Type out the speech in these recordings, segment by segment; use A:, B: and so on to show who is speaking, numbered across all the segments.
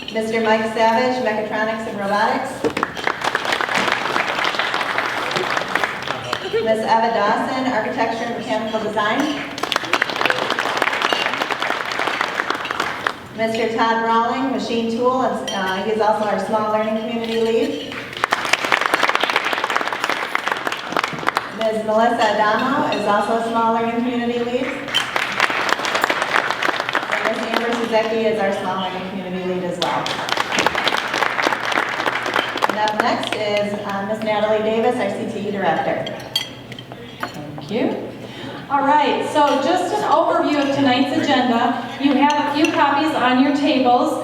A: Mr. Mike Savage, Mechatronics and Robotics. Ms. Eva Dawson, Architecture and Mechanical Design. Mr. Todd Rawling, Machine Tool, and he's also our Small Learning Community Lead. Ms. Melissa Adamo is also a Small Learning Community Lead. And Ms. Amber Suzeki is our Small Learning Community Lead as well. And up next is Ms. Natalie Davis, our CTE Director.
B: Thank you. All right, so just an overview of tonight's agenda. You have a few copies on your tables.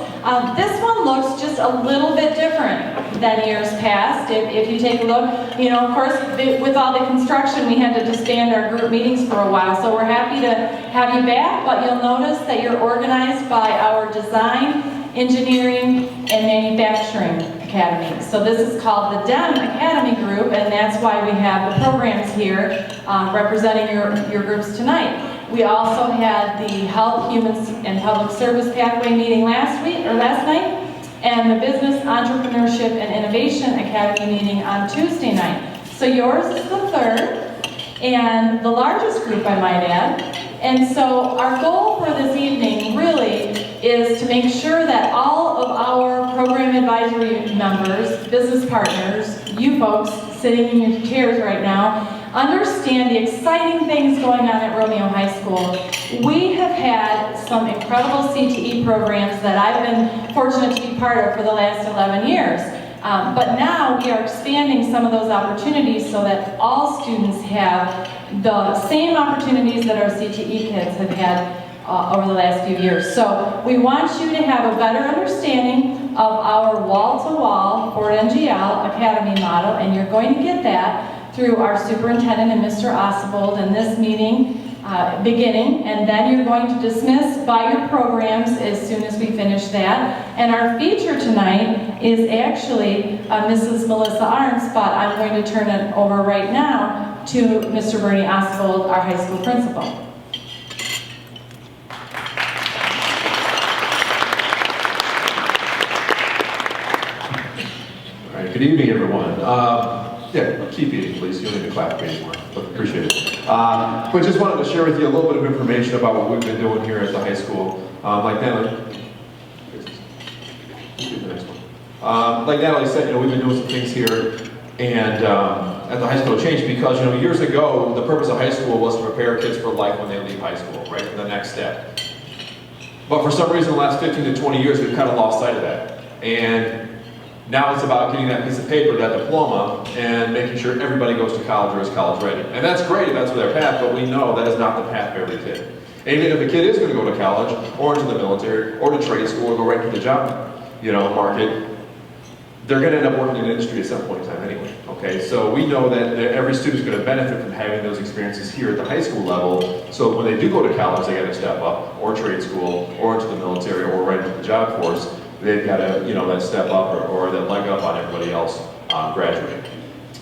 B: This one looks just a little bit different than years past. If you take a look, of course, with all the construction, we had to disband our group meetings for a while, so we're happy to have you back, but you'll notice that you're organized by our design, engineering, and manufacturing academy. So this is called the DEM Academy Group, and that's why we have the programs here representing your groups tonight. We also had the Health, Humans, and Public Service Pathway meeting last night, and the Business, Entrepreneurship, and Innovation Academy meeting on Tuesday night. So yours is the third, and the largest group, I might add. And so our goal for this evening really is to make sure that all of our program advisory members, business partners, you folks sitting in your chairs right now, understand the exciting things going on at Romeo High School. We have had some incredible CTE programs that I've been fortunate to be part of for the last 11 years. But now we are expanding some of those opportunities so that all students have the same opportunities that our CTE kids have had over the last few years. So we want you to have a better understanding of our wall-to-wall Ford NGL Academy model, and you're going to get that through our superintendent and Mr. Oswald in this meeting beginning, and then you're going to dismiss by your programs as soon as we finish that. And our feature tonight is actually Mrs. Melissa Arns, but I'm going to turn it over right now to Mr. Bernie Oswald, our high school principal.
C: All right, good evening, everyone. Yeah, keep eating, please. You don't need to clap anymore, but appreciate it. But just wanted to share with you a little bit of information about what we've been doing here at the high school. Like Natalie said, we've been doing some things here, and at the high school it changed because, years ago, the purpose of high school was to prepare kids for life when they leave high school, right, for the next step. But for some reason, the last 15 to 20 years, we've kind of lost sight of that. And now it's about getting that piece of paper, that diploma, and making sure everybody goes to college or is college ready. And that's great if that's their path, but we know that is not the path for every kid. And even if a kid is going to go to college, or into the military, or to trade school, or go right to the job market, they're going to end up working in the industry at some point in time anyway. Okay, so we know that every student is going to benefit from having those experiences here at the high school level, so when they do go to college, they got to step up, or trade school, or into the military, or right into the job force. They've got to, that step up or that leg up on everybody else graduating.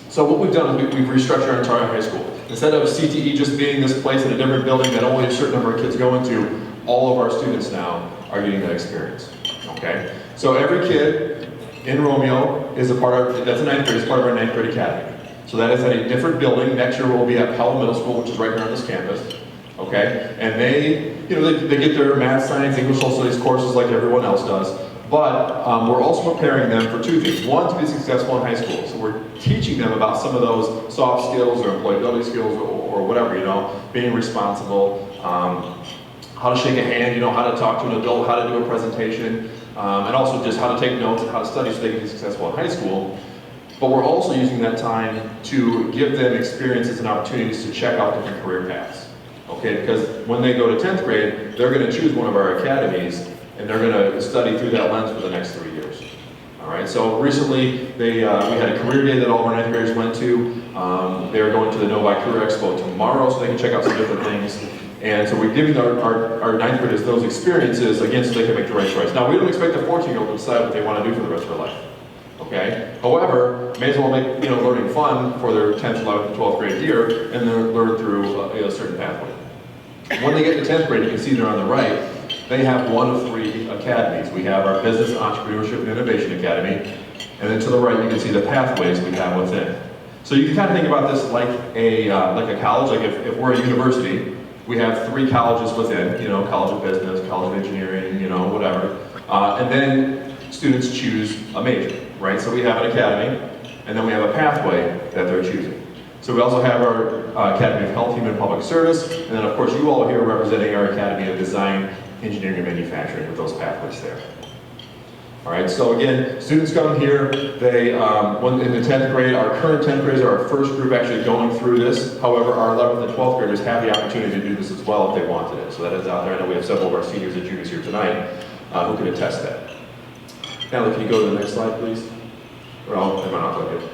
C: So what we've done is we've restructured our entire high school. Instead of CTE just being this place in a different building that only a certain number of kids go into, all of our students now are getting that experience. Okay? So every kid in Romeo is a part of, that's a ninth grade, is part of our ninth grade academy. So that is at a different building. Next year we'll be at Powell Middle School, which is right here on this campus. Okay? And they get their math, science, English, social studies courses like everyone else does. But we're also preparing them for two things. One, to be successful in high school. So we're teaching them about some of those soft skills or employability skills or whatever, being responsible, how to shake a hand, how to talk to an adult, how to do a presentation, and also just how to take notes and how to study so they can be successful in high school. But we're also using that time to give them experiences and opportunities to check out different career paths. Okay, because when they go to 10th grade, they're going to choose one of our academies, and they're going to study through that lens for the next 3 years. All right, so recently we had a career day that all of our ninth graders went to. They're going to the Novi Career Expo tomorrow so they can check out some different things. And so we're giving our ninth graders those experiences, again, so they can make the right choice. Now, we don't expect a 14-year-old to decide what they want to do for the rest of their life. Okay? However, may as well make learning fun for their 10th, 11th, and 12th grade year, and then learn through a certain pathway. When they get to 10th grade, you can see there on the right, they have one of 3 academies. We have our Business, Entrepreneurship, and Innovation Academy, and then to the right you can see the pathways we have within. So you can kind of think about this like a college. Like if we're a university, we have 3 colleges within, you know, College of Business, College of Engineering, you know, whatever. And then students choose a major, right? So we have an academy, and then we have a pathway that they're choosing. So we also have our Academy of Health, Human Public Service, and then of course you all here representing our Academy of Design, Engineering, and Manufacturing with those pathways there. All right, so again, students come here, they, when in the 10th grade, our current 10th graders are our first group actually going through this. However, our 11th and 12th graders have the opportunity to do this as well if they wanted it. So that is out there. I know we have several of our seniors and juniors here tonight who can attest that. Now, can you go to the next slide, please? Or I'll, am I not going to?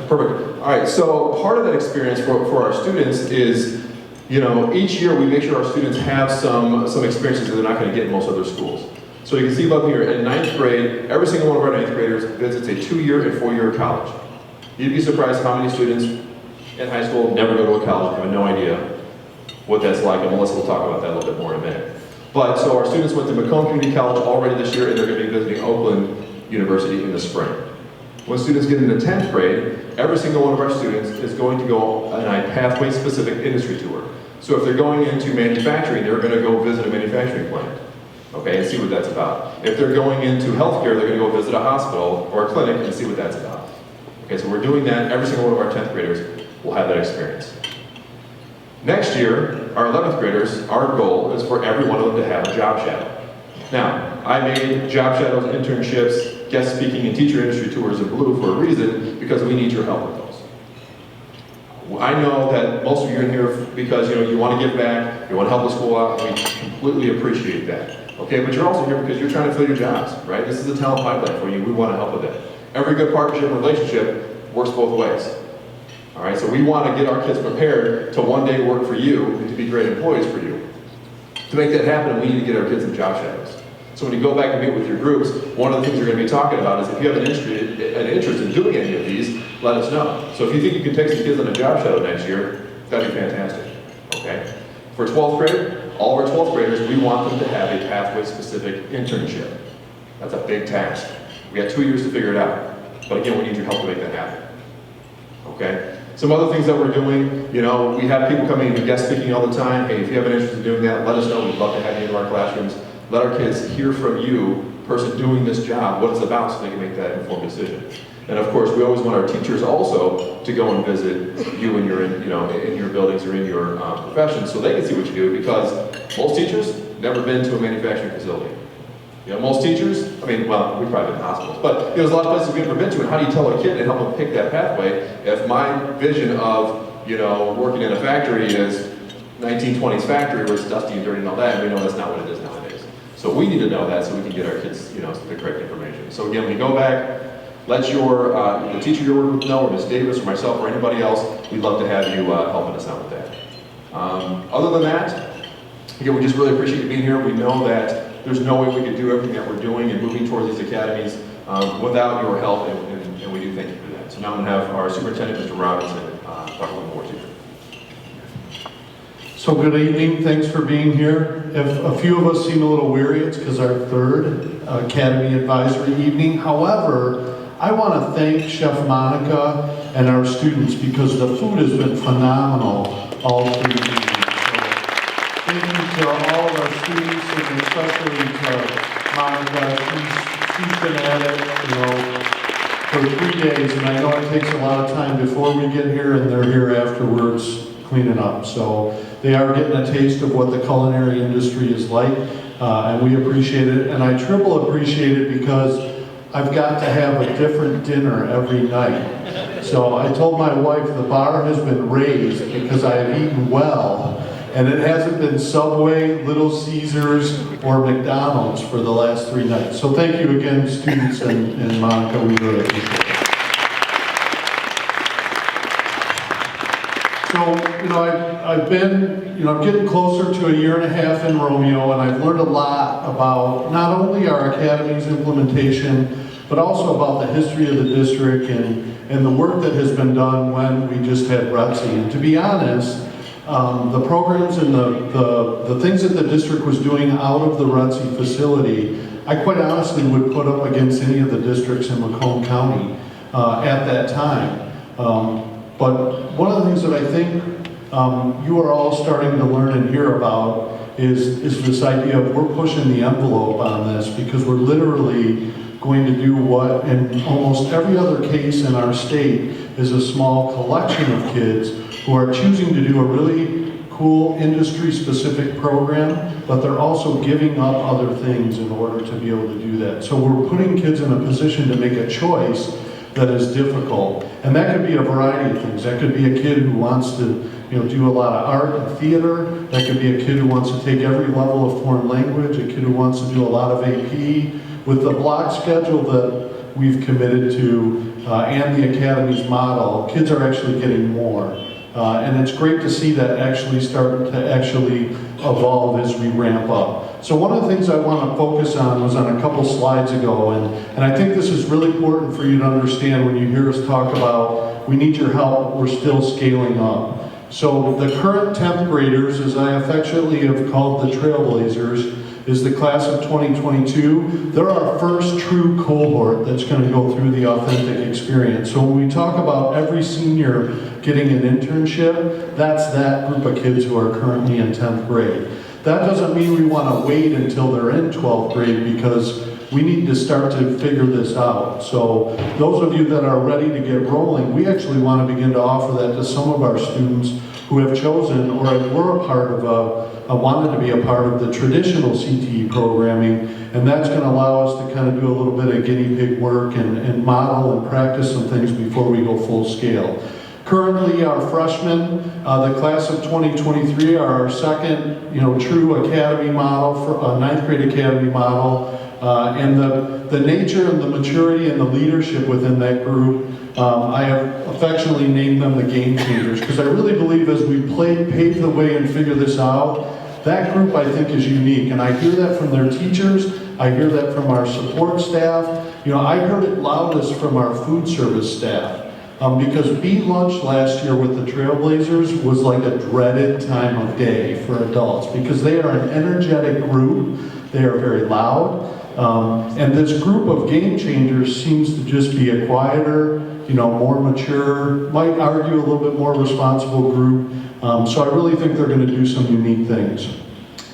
C: Perfect. All right, so part of that experience for our students is, you know, each year we make sure our students have some experiences that they're not going to get in most other schools. So you can see up here, in 9th grade, every single one of our 9th graders visits a 2-year and 4-year college. You'd be surprised how many students in high school never go to a college, have no idea what that's like, and Melissa will talk about that a little bit more in a minute. But so our students went to Macomb Community College already this year, and they're going to be visiting Oakland University in the spring. When students get into 10th grade, every single one of our students is going to go on a pathway-specific industry tour. So if they're going into manufacturing, they're going to go visit a manufacturing plant, okay, and see what that's about. If they're going into healthcare, they're going to go visit a hospital or a clinic and see what that's about. Okay, so we're doing that. Every single one of our 10th graders will have that experience. Next year, our 11th graders, our goal is for every one of them to have a job shadow. Now, I made job shadows, internships, guest speaking, and teacher industry tours in blue for a reason, because we need your help with those. I know that most of you are in here because you want to give back, you want to help the school out, and we completely appreciate that. Okay, but you're also here because you're trying to fill your jobs, right? This is a talent pipeline for you. We want to help with it. Every good partnership and relationship works both ways. All right, so we want to get our kids prepared to one day work for you and to be great employees for you. To make that happen, we need to get our kids in job shadows. So when you go back and meet with your groups, one of the things you're going to be talking about is if you have an interest in doing any of these, let us know. So if you think you can take some kids on a job shadow next year, that'd be fantastic, okay? For 12th grade, all of our 12th graders, we want them to have a pathway-specific internship. That's a big task. We got 2 years to figure it out. But again, we need your help to make that happen, okay? Some other things that we're doing, we have people coming in and guest speaking all the time. Hey, if you have an interest in doing that, let us know. We'd love to have you in our classrooms. Let our kids hear from you, person doing this job, what it's about, so they can make that informed decision. And of course, we always want our teachers also to go and visit you in your, in your buildings or in your professions, so they can see what you do. Because most teachers never been to a manufacturing facility. Most teachers, we've probably been in hospitals, but there's a lot of places we've never been to. And how do you tell a kid and help them pick that pathway if my vision of working in a factory is 1920s factory where it's dusty and dirty and all that, and we know that's not what it is nowadays. So we need to know that so we can get our kids, the correct information. So again, when you go back, let the teacher you're working with know, or Ms. Davis, or myself, or anybody else. We'd love to have you helping us out with that. Other than that, again, we just really appreciate you being here. We know that there's no way we could do everything that we're doing and moving towards these academies without your help, and we do thank you for that. So now I'm going to have our superintendent, Mr. Robinson, talk a little more to you.
D: So good evening, thanks for being here. If a few of us seem a little weary, it's because our third Academy Advisory Evening. However, I want to thank Chef Monica and our students because the food has been phenomenal all through the evening. So thank you to all of our students, and especially to Monica. She's been at it, for 3 days, and I know it takes a lot of time before we get here, and they're here afterwards cleaning up. So they are getting a taste of what the culinary industry is like, and we appreciate it. And I triple appreciate it because I've got to have a different dinner every night. So I told my wife the bar has been raised because I have eaten well, and it hasn't been Subway, Little Caesars, or McDonald's for the last 3 nights. So thank you again, students and Monica, we really appreciate it. So, I've been, I'm getting closer to 1.5 years in Romeo, and I've learned a lot about not only our Academy's implementation, but also about the history of the district and the work that has been done when we just had RETSI. And to be honest, the programs and the things that the district was doing out of the Rutsey facility, I quite honestly would put up against any of the districts in Macomb County at that time. But one of the things that I think you are all starting to learn and hear about is this idea of we're pushing the envelope on this, because we're literally going to do what in almost every other case in our state is a small collection of kids who are choosing to do a really cool industry-specific program, but they're also giving up other things in order to be able to do that. So we're putting kids in a position to make a choice that is difficult. And that could be a variety of things. That could be a kid who wants to do a lot of art and theater. That could be a kid who wants to take every level of foreign language, a kid who wants to do a lot of AP. With the block schedule that we've committed to and the Academy's model, kids are actually getting more. And it's great to see that actually start to actually evolve as we ramp up. So one of the things I want to focus on was on a couple slides ago, and I think this is really important for you to understand when you hear us talk about we need your help, we're still scaling up. So the current 10th graders, as I affectionately have called the Trailblazers, is the class of 2022. They're our first true cohort that's going to go through the authentic experience. So when we talk about every senior getting an internship, that's that group of kids who are currently in 10th grade. That doesn't mean we want to wait until they're in 12th grade, because we need to start to figure this out. So those of you that are ready to get rolling, we actually want to begin to offer that to some of our students who have chosen or were a part of wanted to be a part of the traditional CTE programming, and that's going to allow us to kind of do a little bit of guinea pig work and model and practice some things before we go full scale. Currently, our freshmen, the class of 2023, are our second, true academy model, for a 9th grade academy model, and the nature and the maturity and the leadership within that group, I have affectionately named them the game changers, because I really believe as we pave the way and figure this out, that group I think is unique, and I hear that from their teachers, I hear that from our support staff. I heard it loudest from our food service staff. Because Beat Lunch last year with the Trailblazers was like a dreaded time of day for adults, because they are an energetic group, they are very loud, and this group of game changers seems to just be a quieter, more mature, might argue a little bit more responsible group. So I really think they're going to do some unique things.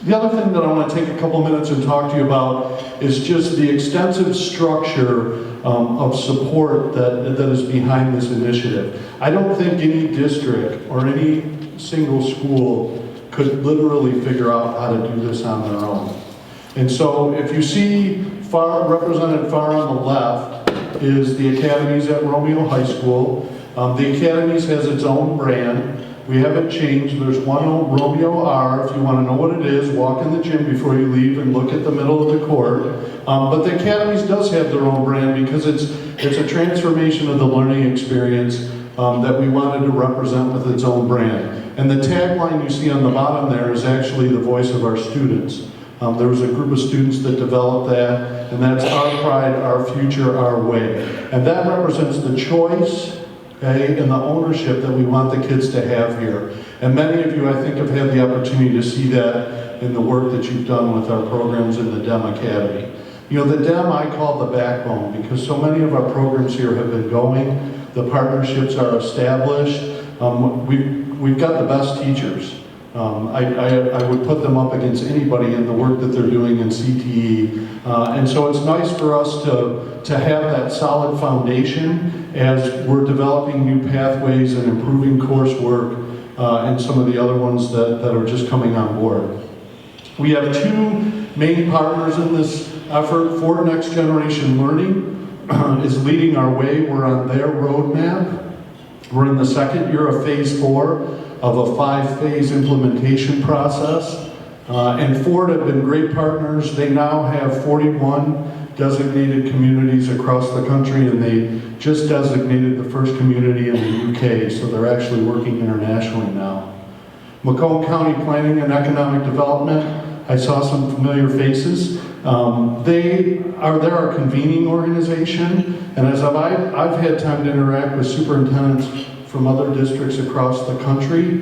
D: The other thing that I want to take a couple minutes and talk to you about is just the extensive structure of support that is behind this initiative. I don't think any district or any single school could literally figure out how to do this on their own. And so if you see represented far on the left is the Academies at Romeo High School. The Academies has its own brand. We haven't changed. There's one Romeo R. If you want to know what it is, walk in the gym before you leave and look at the middle of the court. But the Academies does have their own brand, because it's a transformation of the learning experience that we wanted to represent with its own brand. And the tagline you see on the bottom there is actually the voice of our students. There was a group of students that developed that, and that's our pride, our future, our way. And that represents the choice, okay, and the ownership that we want the kids to have here. And many of you, I think, have had the opportunity to see that in the work that you've done with our programs in the DEM Academy. The DEM I call the backbone, because so many of our programs here have been going, the partnerships are established, we've got the best teachers. I would put them up against anybody in the work that they're doing in CTE. And so it's nice for us to have that solid foundation as we're developing new pathways and improving coursework and some of the other ones that are just coming on board. We have two main partners in this effort. For Next Generation Learning is leading our way. We're on their roadmap. We're in the second year of phase 4 of a 5-phase implementation process. And Ford have been great partners. They now have 41 designated communities across the country, and they just designated the first community in the UK, so they're actually working internationally now. Macomb County Planning and Economic Development, I saw some familiar faces. They're our convening organization, and as I've had time to interact with superintendents from other districts across the country.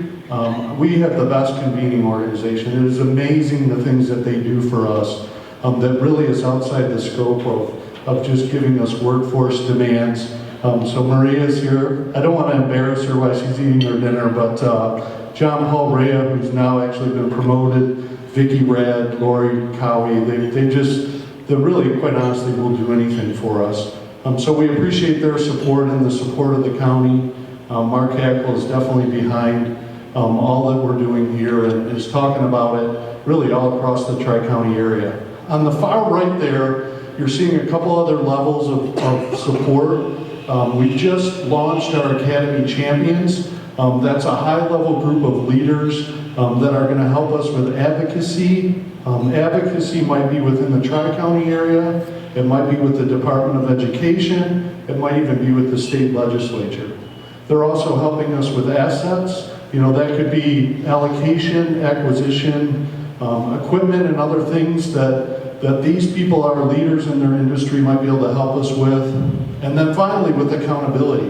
D: We have the best convening organization. It is amazing the things that they do for us that really is outside the scope of just giving us workforce demands. So Maria's here. I don't want to embarrass her while she's eating her dinner, but John Paul Rea, who's now actually been promoted, Vicki Rad, Lori Cowie, they really, quite honestly, will do anything for us. So we appreciate their support and the support of the county. Mark Hackle is definitely behind all that we're doing here and is talking about it really all across the Tri-County area. On the far right there, you're seeing a couple other levels of support. We just launched our Academy Champions. That's a high-level group of leaders that are going to help us with advocacy. Advocacy might be within the Tri-County area. It might be with the Department of Education. It might even be with the state legislature. They're also helping us with assets. You know, that could be allocation, acquisition, equipment, and other things that these people, our leaders in their industry, might be able to help us with. And then finally, with accountability.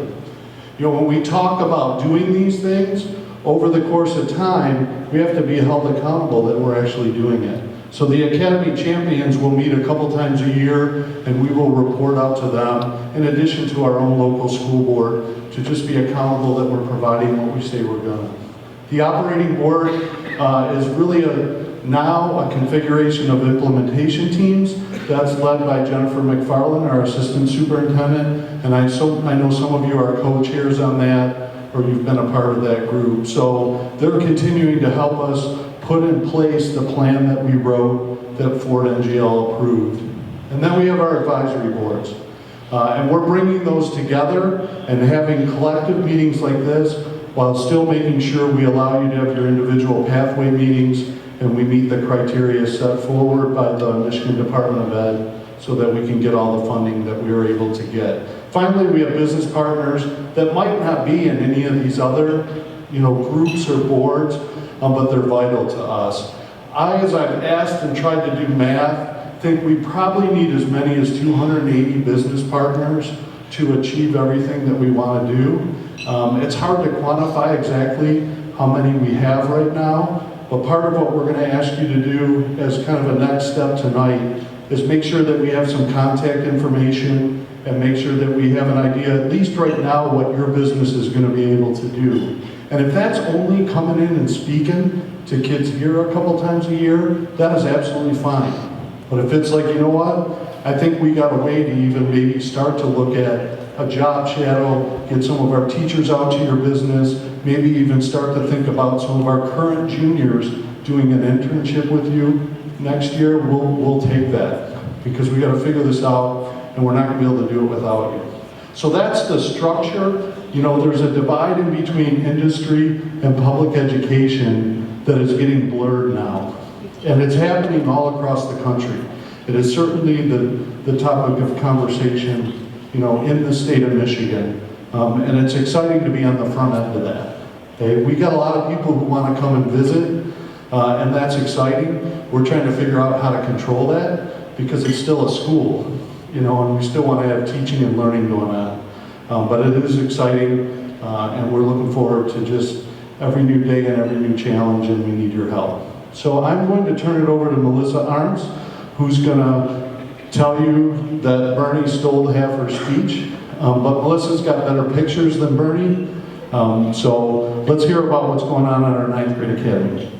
D: You know, when we talk about doing these things, over the course of time, we have to be held accountable that we're actually doing it. So the Academy Champions will meet a couple times a year, and we will report out to them, in addition to our own local school board, to just be accountable that we're providing what we say we're going to. The operating board is really now a configuration of implementation teams. That's led by Jennifer McFarland, our assistant superintendent, and I know some of you are co-chairs on that, or you've been a part of that group. So they're continuing to help us put in place the plan that we wrote that Ford NGL approved. And then we have our advisory boards. And we're bringing those together and having collective meetings like this while still making sure we allow you to have your individual pathway meetings and we meet the criteria set forward by the Michigan Department of Ed so that we can get all the funding that we were able to get. Finally, we have business partners that might not be in any of these other groups or boards, but they're vital to us. As I've asked and tried to do math, think we probably need as many as 280 business partners to achieve everything that we want to do. It's hard to quantify exactly how many we have right now, but part of what we're going to ask you to do as kind of a next step tonight is make sure that we have some contact information and make sure that we have an idea, at least right now, what your business is going to be able to do. And if that's only coming in and speaking to kids here a couple times a year, that is absolutely fine. But if it's like, you know what, I think we got a way to even maybe start to look at a job shadow, get some of our teachers out to your business, maybe even start to think about some of our current juniors doing an internship with you next year, we'll take that. Because we got to figure this out, and we're not going to be able to do it without you. So that's the structure. You know, there's a divide in between industry and public education that is getting blurred now. And it's happening all across the country. It is certainly the topic of conversation, in the state of Michigan. And it's exciting to be on the front end of that. Okay? We got a lot of people who want to come and visit, and that's exciting. We're trying to figure out how to control that because it's still a school, and we still want to have teaching and learning going on. But it is exciting, and we're looking forward to just every new day and every new challenge, and we need your help. So I'm going to turn it over to Melissa Arns, who's going to tell you that Bernie stole half her speech, but Melissa's got better pictures than Bernie. So let's hear about what's going on at our 9th grade academy.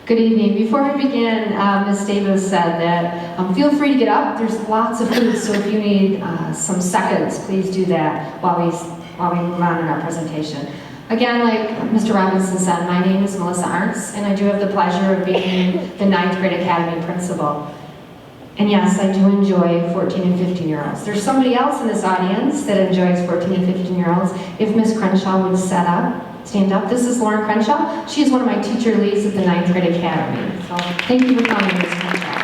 E: Good evening. Before I begin, Ms. Davis said that feel free to get up. There's lots of food, so if you need some seconds, please do that while we move on in our presentation. Again, like Mr. Robinson said, my name is Melissa Arntz, and I do have the pleasure of being the 9th grade academy principal. And yes, I do enjoy 14 and 15-year-olds. There's somebody else in this audience that enjoys 14 and 15-year-olds. If Ms. Crenshaw would stand up. This is Lauren Crenshaw. She is one of my teacher leads at the 9th grade academy. So thank you for coming, Ms. Crenshaw.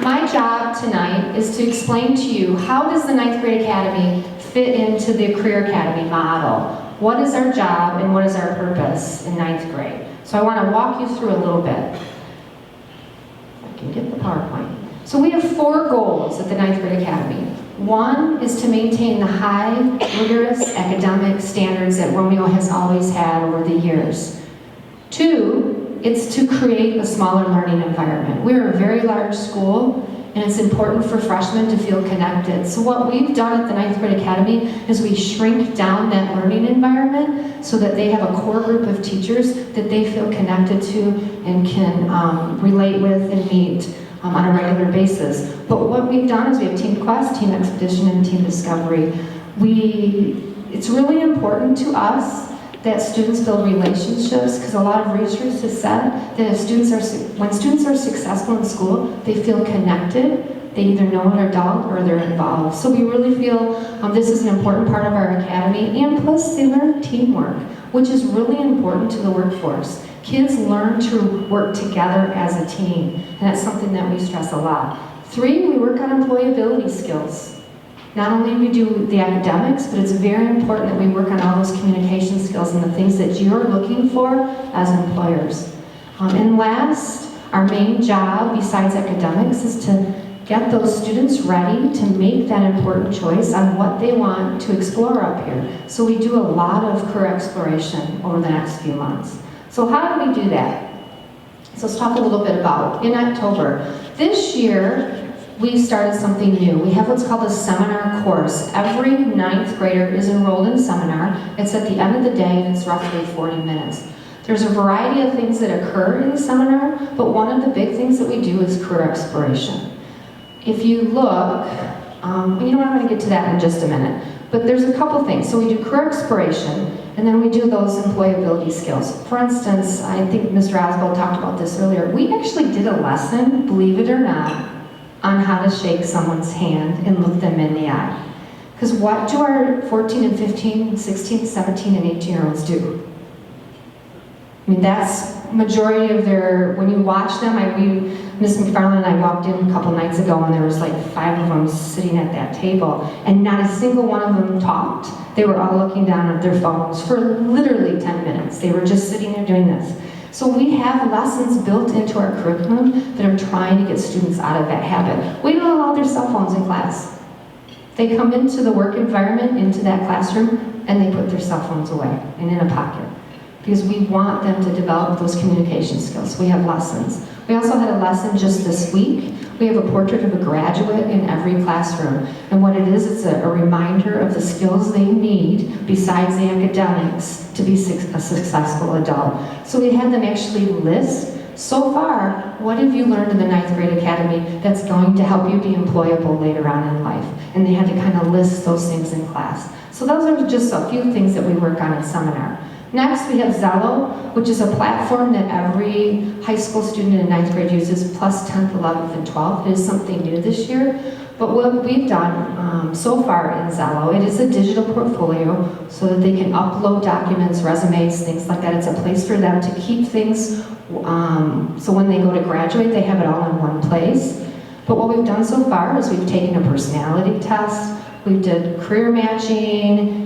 E: My job tonight is to explain to you how does the 9th grade academy fit into the career academy model. What is our job and what is our purpose in 9th grade? So I want to walk you through a little bit. If I can get the PowerPoint. So we have 4 goals at the 9th grade academy. One is to maintain the high, rigorous academic standards that Romeo has always had over the years. Two, it's to create a smaller learning environment. We're a very large school, and it's important for freshmen to feel connected. So what we've done at the 9th grade academy is we shrink down that learning environment so that they have a core group of teachers that they feel connected to and can relate with and meet on a regular basis. But what we've done is we have Team Quest, Team Expedition, and Team Discovery. It's really important to us that students build relationships, because a lot of research has said that when students are successful in school, they feel connected, they either know an adult or they're involved. So we really feel this is an important part of our academy, and plus they learn teamwork, which is really important to the workforce. Kids learn to work together as a team, and that's something that we stress a lot. 3, we work on employability skills. Not only do we do the academics, but it's very important that we work on all those communication skills and the things that you're looking for as employers. And last, our main job besides academics is to get those students ready to make that important choice on what they want to explore up here. So we do a lot of career exploration over the next few months. So how do we do that? So let's talk a little bit about in October. This year, we started something new. We have what's called a seminar course. Every 9th grader is enrolled in a seminar. It's at the end of the day, and it's roughly 40 minutes. There's a variety of things that occur in the seminar, but one of the big things that we do is career exploration. If you look, I'm going to get to that in just a minute, but there's a couple things. So we do career exploration, and then we do those employability skills. For instance, I think Mr. Oswald talked about this earlier. We actually did a lesson, believe it or not, on how to shake someone's hand and look them in the eye. Because what do our 14 and 15, 16, 17, and 18-year-olds do? I mean, that's majority of their, when you watch them, Ms. McFarland and I walked in a couple nights ago and there was like 5 of them sitting at that table, and not a single one of them talked. They were all looking down at their phones for literally 10 minutes. They were just sitting there doing this. So we have lessons built into our curriculum that are trying to get students out of that habit. We don't allow their cell phones in class. They come into the work environment, into that classroom, and they put their cell phones away and in a pocket. Because we want them to develop those communication skills. We have lessons. We also had a lesson just this week. We have a portrait of a graduate in every classroom. And what it is, it's a reminder of the skills they need besides the academics to be a successful adult. So we had them actually list, so far, what have you learned in the 9th grade academy that's going to help you be employable later on in life? And they had to kind of list those things in class. So those are just a few things that we work on in seminar. Next, we have Zello, which is a platform that every high school student in 9th grade uses, plus 10th, 11th, and 12th. It is something new this year. But what we've done so far in Zello, it is a digital portfolio so that they can upload documents, resumes, things like that. It's a place for them to keep things, so when they go to graduate, they have it all in one place. But what we've done so far is we've taken a personality test, we did career matching,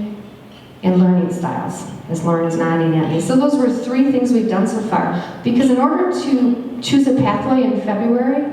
E: and learning styles, as Lauren's nodding at me. So those were 3 things we've done so far. Because in order to choose a pathway in February,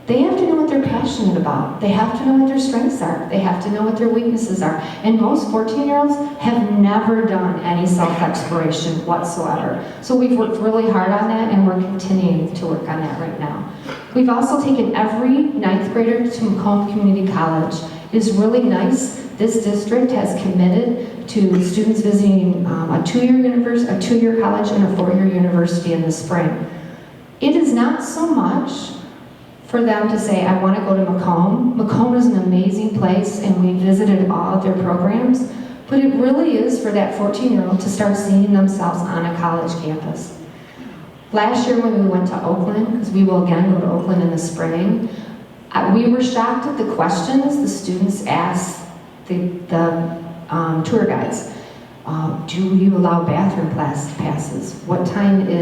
E: they have to know what they're passionate about. They have to know what their strengths are. They have to know what their weaknesses are. And most 14-year-olds have never done any self-exploration whatsoever. So we've worked really hard on that, and we're continuing to work on that right now. We've also taken every 9th grader to Macomb Community College. It is really nice. This district has committed to students visiting a 2-year college and a 4-year university in the spring. It is not so much for them to say, I want to go to Macomb. Macomb is an amazing place, and we visited all of their programs, but it really is for that 14-year-old to start seeing themselves on a college campus. Last year when we went to Oakland, because we will again go to Oakland in the spring, we were shocked at the questions the students asked the tour guides. Do you allow bathroom passes? What time do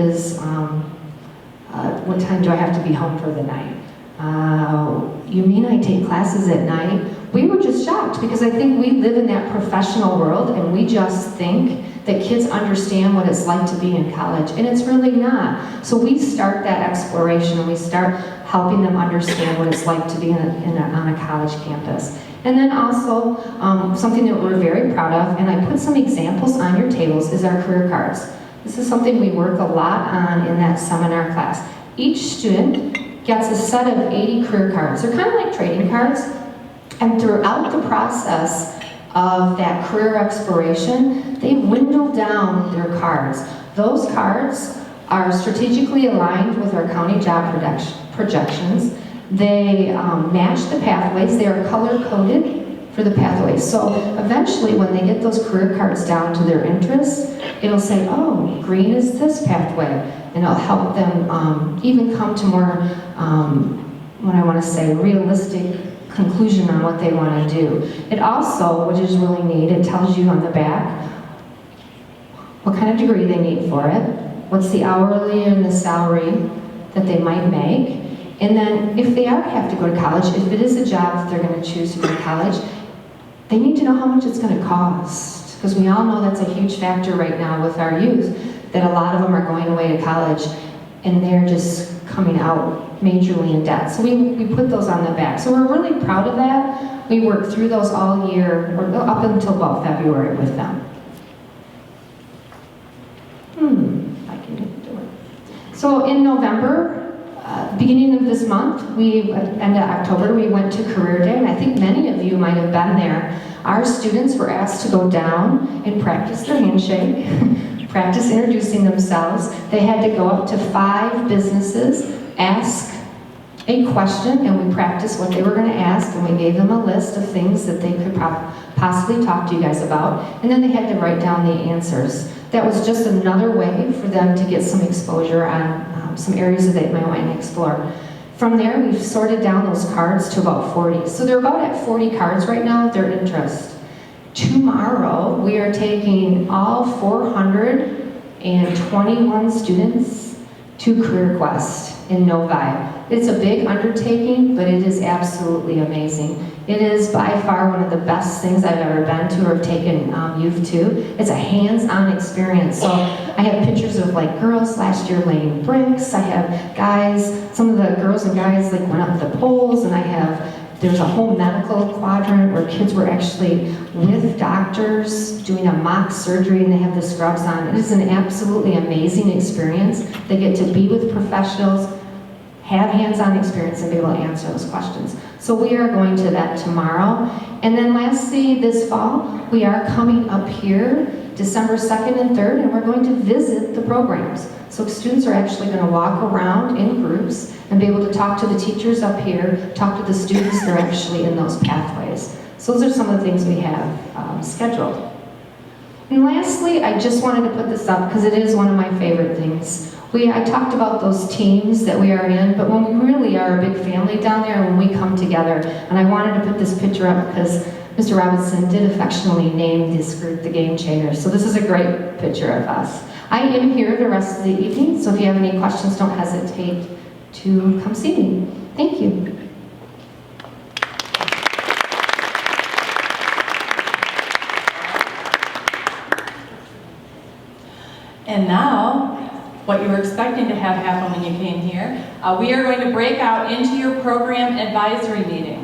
E: I have to be home for the night? You mean I take classes at night? We were just shocked because I think we live in that professional world and we just think that kids understand what it's like to be in college, and it's really not. So we start that exploration and we start helping them understand what it's like to be on a college campus. And then also, something that we're very proud of, and I put some examples on your tables, is our career cards. This is something we work a lot on in that seminar class. Each student gets a set of 80 career cards. They're kind of like trading cards. And throughout the process of that career exploration, they dwindle down their cards. Those cards are strategically aligned with our county job projections. They match the pathways. They are color-coded for the pathways. So eventually, when they get those career cards down to their interests, it'll say, oh, green is this pathway. And it'll help them even come to more, what I want to say, realistic conclusion on what they want to do. It also, which is really neat, it tells you on the back what kind of degree they need for it, what's the hourly and the salary that they might make, and then if they are have to go to college, if it is a job that they're going to choose to go to college, they need to know how much it's going to cost, because we all know that's a huge factor right now with our youth, that a lot of them are going away to college and they're just coming out majorly in debt. So we put those on the back. So we're really proud of that. We work through those all year, or up until about February with them. I can do it. So in November, beginning of this month, end of October, we went to Career Day, and I think many of you might have been there. Our students were asked to go down and practice their handshake, practice introducing themselves. They had to go up to 5 businesses, ask a question, and we practiced what they were going to ask, and we gave them a list of things that they could possibly talk to you guys about, and then they had to write down the answers. That was just another way for them to get some exposure on some areas that they might want to explore. From there, we've sorted down those cards to about 40. So they're about at 40 cards right now with their interest. Tomorrow, we are taking all 421 students to Career Quest in Novi. It's a big undertaking, but it is absolutely amazing. It is by far one of the best things I've ever been to or taken youth to. It's a hands-on experience. So I have pictures of like girls last year laying bricks. I have guys, some of the girls and guys like went up the poles, and there's a whole medical quadrant where kids were actually with doctors doing a mock surgery, and they have the scrubs on. It is an absolutely amazing experience. They get to be with professionals, have hands-on experience, and be able to answer those questions. So we are going to that tomorrow. And then lastly, this fall, we are coming up here December 2nd and 3rd, and we're going to visit the programs. So students are actually going to walk around in groups and be able to talk to the teachers up here, talk to the students that are actually in those pathways. So those are some of the things we have scheduled. And lastly, I just wanted to put this up because it is one of my favorite things. I talked about those teams that we are in, but when we really are a big family down there, when we come together, and I wanted to put this picture up because Mr. Robinson did affectionately name this group the Game Changers. So this is a great picture of us. I am here the rest of the evening, so if you have any questions, don't hesitate to come see me. Thank you.
B: And now, what you were expecting to have happen when you came here, we are going to break out into your program advisory meeting.